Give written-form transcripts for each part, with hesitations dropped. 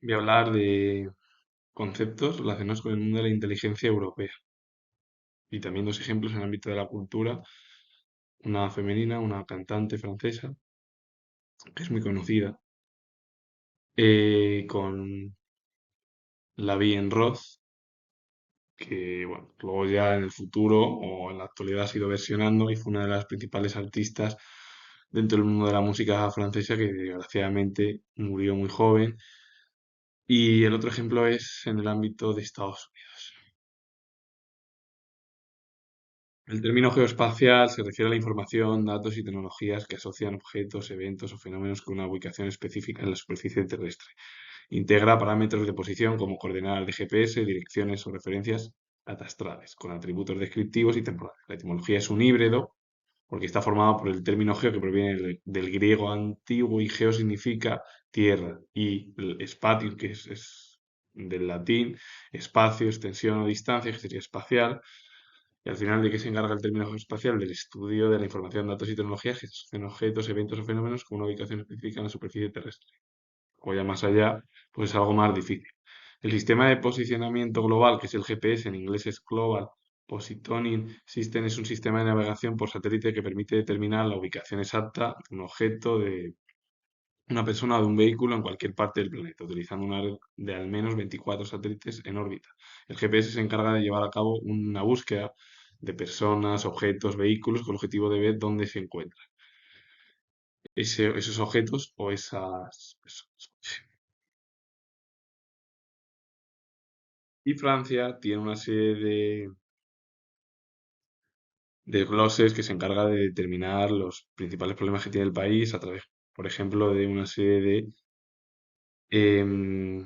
Voy a hablar de conceptos relacionados con el mundo de la inteligencia europea y también dos ejemplos en el ámbito de la cultura, una femenina, una cantante francesa, que es muy conocida, con la Vie en Roth, que bueno, luego ya en el futuro o en la actualidad ha sido versionando y fue una de las principales artistas dentro del mundo de la música francesa que desgraciadamente murió muy joven. Y el otro ejemplo es en el ámbito de Estados Unidos. El término geoespacial se refiere a la información, datos y tecnologías que asocian objetos, eventos o fenómenos con una ubicación específica en la superficie terrestre. Integra parámetros de posición como coordenadas de GPS, direcciones o referencias catastrales, con atributos descriptivos y temporales. La etimología es un híbrido porque está formado por el término geo que proviene del griego antiguo y geo significa tierra y el espacio que es del latín espacio, extensión o distancia que sería espacial y al final, ¿de qué se encarga el término geoespacial? Del estudio de la información, datos y tecnologías que asocian objetos, eventos o fenómenos con una ubicación específica en la superficie terrestre. O ya más allá, pues es algo más difícil. El sistema de posicionamiento global, que es el GPS, en inglés es Global Positioning System, es un sistema de navegación por satélite que permite determinar la ubicación exacta de un objeto, de una persona o de un vehículo en cualquier parte del planeta, utilizando una red de al menos 24 satélites en órbita. El GPS se encarga de llevar a cabo una búsqueda de personas, objetos, vehículos con el objetivo de ver dónde se encuentran esos objetos o esas personas. Y Francia tiene una serie de glosses que se encarga de determinar los principales problemas que tiene el país a través, por ejemplo, de una serie de em,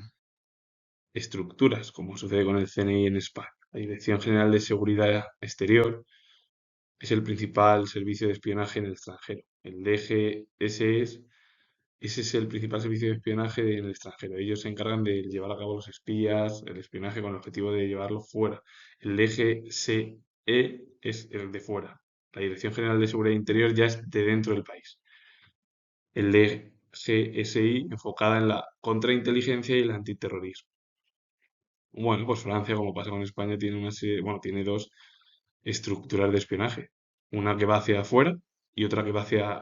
estructuras, como sucede con el CNI en España. La Dirección General de Seguridad Exterior es el principal servicio de espionaje en el extranjero. El DGS ese es el principal servicio de espionaje en el extranjero. Ellos se encargan de llevar a cabo los espías, el espionaje con el objetivo de llevarlo fuera. El DGSE es el de fuera. La Dirección General de Seguridad Interior ya es de dentro del país. El DGSI enfocada en la contrainteligencia y el antiterrorismo. Bueno, pues Francia, como pasa con España, tiene bueno, tiene dos estructuras de espionaje. Una que va hacia afuera y otra que va hacia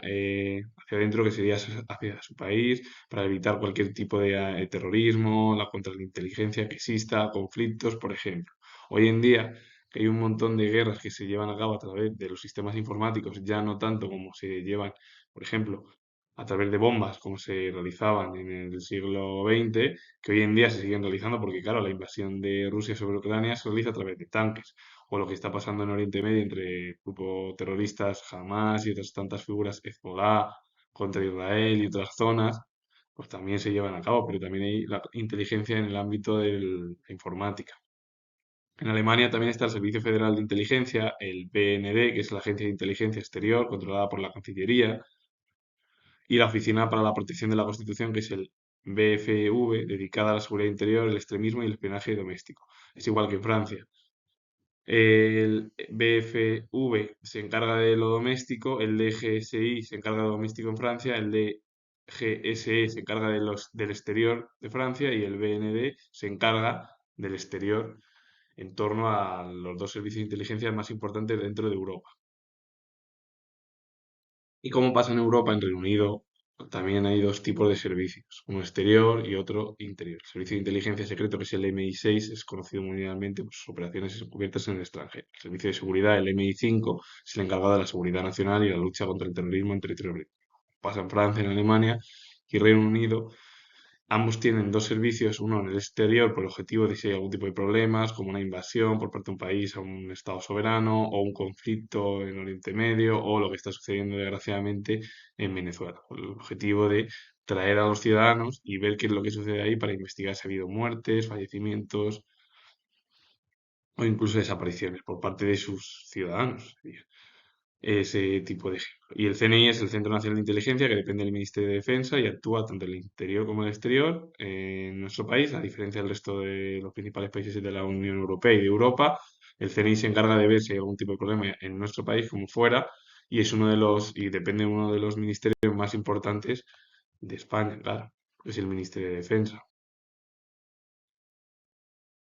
adentro, que sería hacia su país, para evitar cualquier tipo de terrorismo, la contrainteligencia que exista, conflictos, por ejemplo. Hoy en día, que hay un montón de guerras que se llevan a cabo a través de los sistemas informáticos, ya no tanto como se llevan, por ejemplo, a través de bombas, como se realizaban en el siglo XX, que hoy en día se siguen realizando porque, claro, la invasión de Rusia sobre Ucrania se realiza a través de tanques, o lo que está pasando en Oriente Medio entre grupos terroristas Hamas y otras tantas figuras Hezbollah contra Israel y otras zonas, pues también se llevan a cabo, pero también hay la inteligencia en el ámbito de la informática. En Alemania también está el Servicio Federal de Inteligencia, el BND, que es la Agencia de Inteligencia Exterior, controlada por la Cancillería, y la Oficina para la Protección de la Constitución, que es el BFV, dedicada a la seguridad interior, el extremismo y el espionaje doméstico. Es igual que en Francia. El BFV se encarga de lo doméstico, el DGSI se encarga de lo doméstico en Francia, el DGSE se encarga del exterior de Francia y el BND se encarga del exterior en torno a los dos servicios de inteligencia más importantes dentro de Europa. Y como pasa en Europa, en Reino Unido, también hay dos tipos de servicios, uno exterior y otro interior. El servicio de inteligencia secreto, que es el MI6, es conocido mundialmente por sus operaciones encubiertas en el extranjero. El servicio de seguridad, el MI5, es el encargado de la seguridad nacional y la lucha contra el terrorismo en territorio británico. Pasa en Francia, en Alemania y Reino Unido. Ambos tienen dos servicios, uno en el exterior por el objetivo de si hay algún tipo de problemas, como una invasión por parte de un país a un Estado soberano, o un conflicto en Oriente Medio, o lo que está sucediendo desgraciadamente en Venezuela, con el objetivo de traer a los ciudadanos y ver qué es lo que sucede ahí para investigar si ha habido muertes, fallecimientos o incluso desapariciones por parte de sus ciudadanos. Ese tipo de ejemplo. Y el CNI es el Centro Nacional de Inteligencia, que depende del Ministerio de Defensa y actúa tanto en el interior como en el exterior en nuestro país, a diferencia del resto de los principales países de la Unión Europea y de Europa. El CNI se encarga de ver si hay algún tipo de problema en nuestro país como fuera y es y depende de uno de los ministerios más importantes de España, claro, que es el Ministerio de Defensa.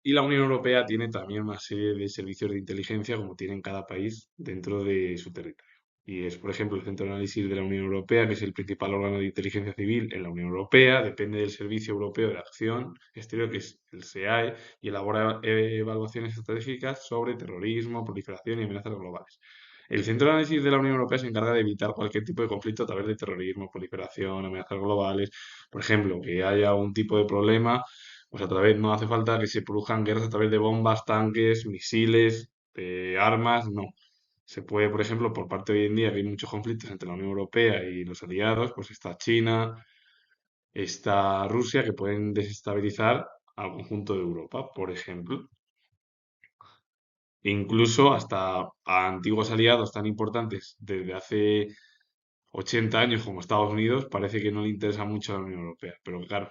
Y la Unión Europea tiene también una serie de servicios de inteligencia como tiene en cada país dentro de su territorio. Y es, por ejemplo, el Centro de Análisis de la Unión Europea, que es el principal órgano de inteligencia civil en la Unión Europea, depende del Servicio Europeo de Acción Exterior, que es el SEAE, y elabora evaluaciones estratégicas sobre terrorismo, proliferación y amenazas globales. El Centro de Análisis de la Unión Europea se encarga de evitar cualquier tipo de conflicto a través de terrorismo, proliferación, amenazas globales. Por ejemplo, que haya un tipo de problema pues a través, no hace falta que se produzcan guerras a través de bombas, tanques, misiles, armas, no. Se puede, por ejemplo, por parte de hoy en día que hay muchos conflictos entre la Unión Europea y los aliados, pues está China, está Rusia, que pueden desestabilizar al conjunto de Europa, por ejemplo. E incluso hasta a antiguos aliados tan importantes desde hace 80 años como Estados Unidos, parece que no le interesa mucho a la Unión Europea. Pero claro,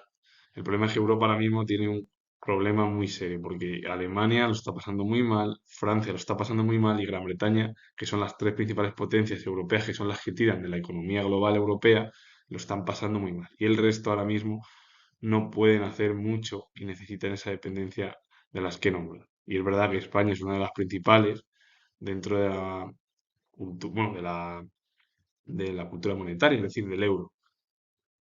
el problema es que Europa ahora mismo tiene un problema muy serio, porque Alemania lo está pasando muy mal, Francia lo está pasando muy mal y Gran Bretaña, que son las tres principales potencias europeas, que son las que tiran de la economía global europea, lo están pasando muy mal. Y el resto ahora mismo no pueden hacer mucho y necesitan esa dependencia de las que nombran. Y es verdad que España es una de las principales dentro de la, bueno, de la cultura monetaria, es decir, del euro,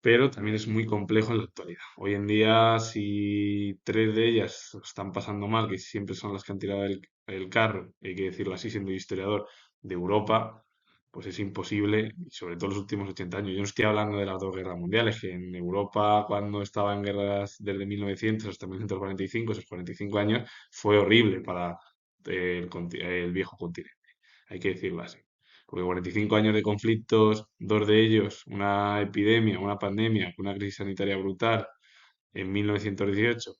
pero también es muy complejo en la actualidad. Hoy en día, si tres de ellas lo están pasando mal, que siempre son las que han tirado el carro, hay que decirlo así, siendo historiador, de Europa, pues es imposible, y sobre todo los últimos 80 años. Yo no estoy hablando de las dos guerras mundiales, que en Europa, cuando estaba en guerras desde 1900 hasta 1945, esos 45 años, fue horrible para el viejo continente, hay que decirlo así. Porque 45 años de conflictos, dos de ellos, una epidemia, una pandemia, una crisis sanitaria brutal en 1918,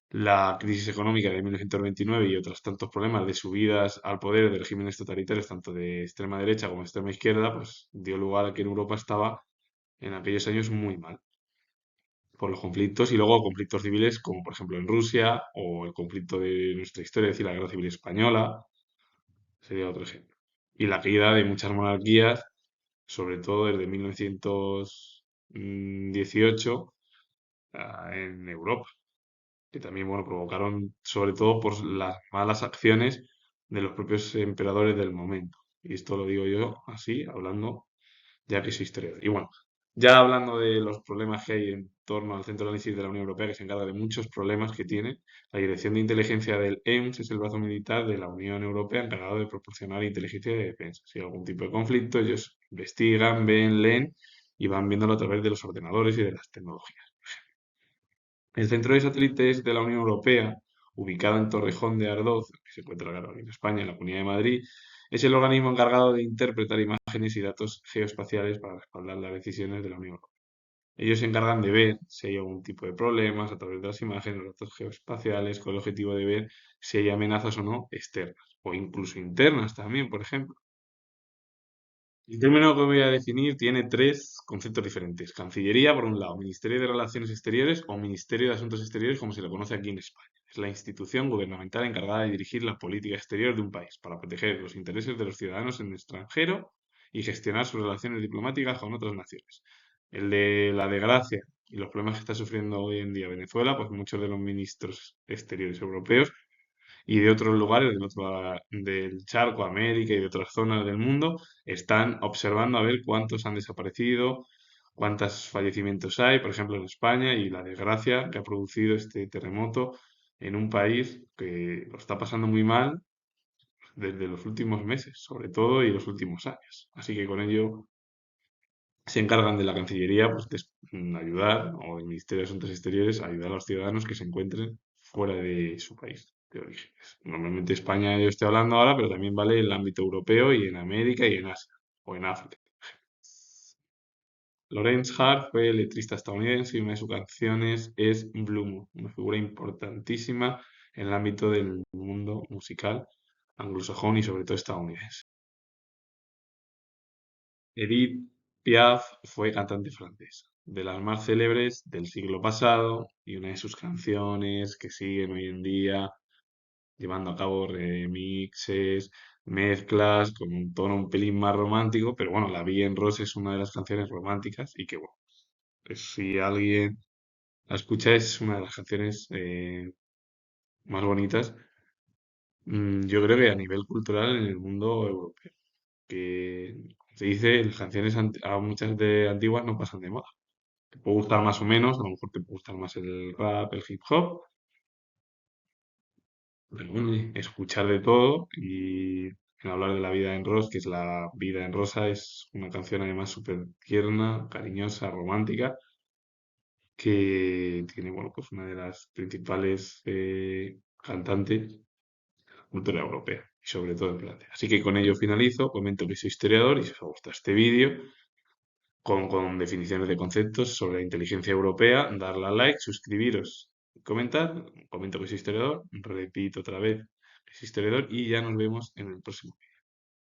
la crisis económica de 1929 y otros tantos problemas de subidas al poder de regímenes totalitarios, tanto de extrema derecha como de extrema izquierda, pues dio lugar a que en Europa estaba en aquellos años muy mal por los conflictos y luego conflictos civiles como por ejemplo en Rusia o el conflicto de nuestra historia, es decir, la Guerra Civil Española, sería otro ejemplo. Y la caída de muchas monarquías sobre todo desde 1918 en Europa, que también bueno, provocaron sobre todo por las malas acciones de los propios emperadores del momento. Y esto lo digo yo así, hablando ya que es historiador. Y bueno, ya hablando de los problemas que hay en torno al Centro de Análisis de la Unión Europea, que se encarga de muchos problemas que tiene, la Dirección de Inteligencia del EUMS es el brazo militar de la Unión Europea encargado de proporcionar inteligencia de defensa. Si hay algún tipo de conflicto, ellos investigan, ven, leen y van viéndolo a través de los ordenadores y de las tecnologías. El centro de satélites de la Unión Europea, ubicado en Torrejón de Ardoz, que se encuentra claro, en España, en la Comunidad de Madrid, es el organismo encargado de interpretar imágenes y datos geoespaciales para respaldar las decisiones de la Unión Europea. Ellos se encargan de ver si hay algún tipo de problemas a través de las imágenes, los datos geoespaciales, con el objetivo de ver si hay amenazas o no externas, o incluso internas también, por ejemplo. El término que voy a definir tiene tres conceptos diferentes. Cancillería, por un lado, Ministerio de Relaciones Exteriores o Ministerio de Asuntos Exteriores, como se le conoce aquí en España. Es la institución gubernamental encargada de dirigir la política exterior de un país para proteger los intereses de los ciudadanos en el extranjero y gestionar sus relaciones diplomáticas con otras naciones. El de la desgracia y los problemas que está sufriendo hoy en día Venezuela, pues muchos de los ministros exteriores europeos y de otros lugares del charco, América y de otras zonas del mundo, están observando a ver cuántos han desaparecido, cuántos fallecimientos hay, por ejemplo, en España, y la desgracia que ha producido este terremoto en un país que lo está pasando muy mal desde los últimos meses, sobre todo, y los últimos años. Así que con ello se encargan de la Cancillería pues, de ayudar, o del Ministerio de Asuntos Exteriores, a ayudar a los ciudadanos que se encuentren fuera de su país de origen. Normalmente España yo estoy hablando ahora, pero también vale en el ámbito europeo y en América y en Asia, o en África. Lawrence Hart fue letrista estadounidense y una de sus canciones es Blue Moon, una figura importantísima en el ámbito del mundo musical anglosajón y sobre todo estadounidense. Edith Piaf fue cantante francesa, de las más célebres del siglo pasado, y una de sus canciones que siguen hoy en día llevando a cabo remixes, mezclas con un tono un pelín más romántico, pero bueno, La Vie en Rose es una de las canciones románticas y que bueno, si alguien la escucha es una de las canciones más bonitas, yo creo que a nivel cultural en el mundo europeo. Que se dice, las canciones a muchas de antiguas no pasan de moda. Te puede gustar más o menos, a lo mejor te puede gustar más el rap, el hip hop, pero bueno, oye, escuchar de todo y en hablar de la vida en rosa, que es la vida en rosa, es una canción además súper tierna, cariñosa, romántica, que tiene, bueno, pues una de las principales cantantes cultura europea, y sobre todo en Francia. Así que con ello finalizo, comento que soy historiador y si os ha gustado este vídeo, con definiciones de conceptos sobre la inteligencia europea, darle a like, suscribiros, comentar, comento que soy historiador, repito otra vez que soy historiador y ya nos vemos en el próximo vídeo.